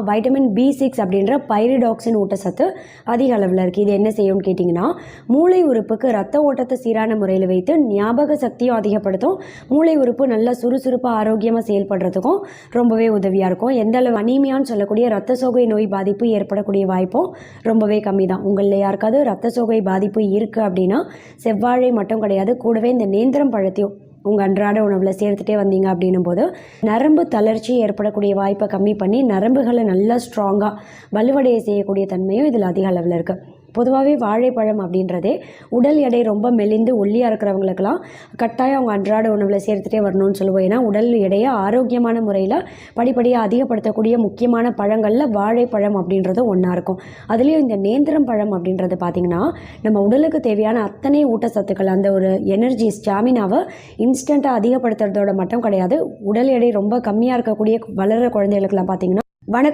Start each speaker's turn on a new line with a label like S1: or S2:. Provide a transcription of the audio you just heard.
S1: Vitamin B6 அப்படின்ற pyridoxine ஊட்டச்சத்து அதிக அளவில் இருக்குது. இது என்ன செய்யும்னு கேட்டிங்கன்னா, மூளை உறுப்புக்கு ரத்த ஓட்டத்தை சீரான முறையில் வைத்து ஞாபக சக்தியும் அதிகப்படுத்தும். மூளை உறுப்பு நல்லா சுறுசுறுப்பாக ஆரோக்கியமாக செயல்படுறதுக்கும் ரொம்பவே உதவியாக இருக்கும். எந்த அளவு அனீமியான்னு சொல்லக்கூடிய ரத்த சோகை நோய் பாதிப்பு ஏற்படக்கூடிய வாய்ப்பும் ரொம்பவே கம்மி தான். உங்களில் யாருக்காவது ரத்த சோகை பாதிப்பு இருக்குது அப்படின்னா செவ்வாழை மட்டும் கிடையாது, கூடவே இந்த நேந்திரம் பழத்தையும் உங்கள் அன்றாட உணவில் சேர்த்துட்டே வந்தீங்க அப்படின்னும் போது நரம்பு தளர்ச்சி ஏற்படக்கூடிய வாய்ப்பை கம்மி பண்ணி நரம்புகளை நல்லா ஸ்ட்ராங்காக வலுவடைய செய்யக்கூடிய தன்மையும் இதில் அதிக அளவில் இருக்குது. பொதுவாகவே வாழைப்பழம் அப்படின்றதே உடல் எடை ரொம்ப மெலிந்து ஒல்லியாக இருக்கிறவங்களுக்கெல்லாம் கட்டாயம் அவங்க அன்றாட உணவில் சேர்த்துட்டே வரணும்னு சொல்லுவோம். ஏன்னா உடல் எடையை ஆரோக்கியமான முறையில் படிப்படியாக அதிகப்படுத்தக்கூடிய முக்கியமான பழங்களில் வாழைப்பழம் அப்படின்றது ஒன்றா இருக்கும். அதுலேயும் இந்த நேந்திரம் பழம் அப்படின்றது பார்த்திங்கன்னா நம்ம உடலுக்கு தேவையான அத்தனை ஊட்டச்சத்துக்கள், அந்த ஒரு எனர்ஜி ஸ்டாமினாவை இன்ஸ்டண்ட்டாக அதிகப்படுத்துறதோட மட்டும் கிடையாது, உடல் எடை ரொம்ப கம்மியாக இருக்கக்கூடிய வளர்கிற குழந்தைகளுக்கெல்லாம் பார்த்திங்கன்னா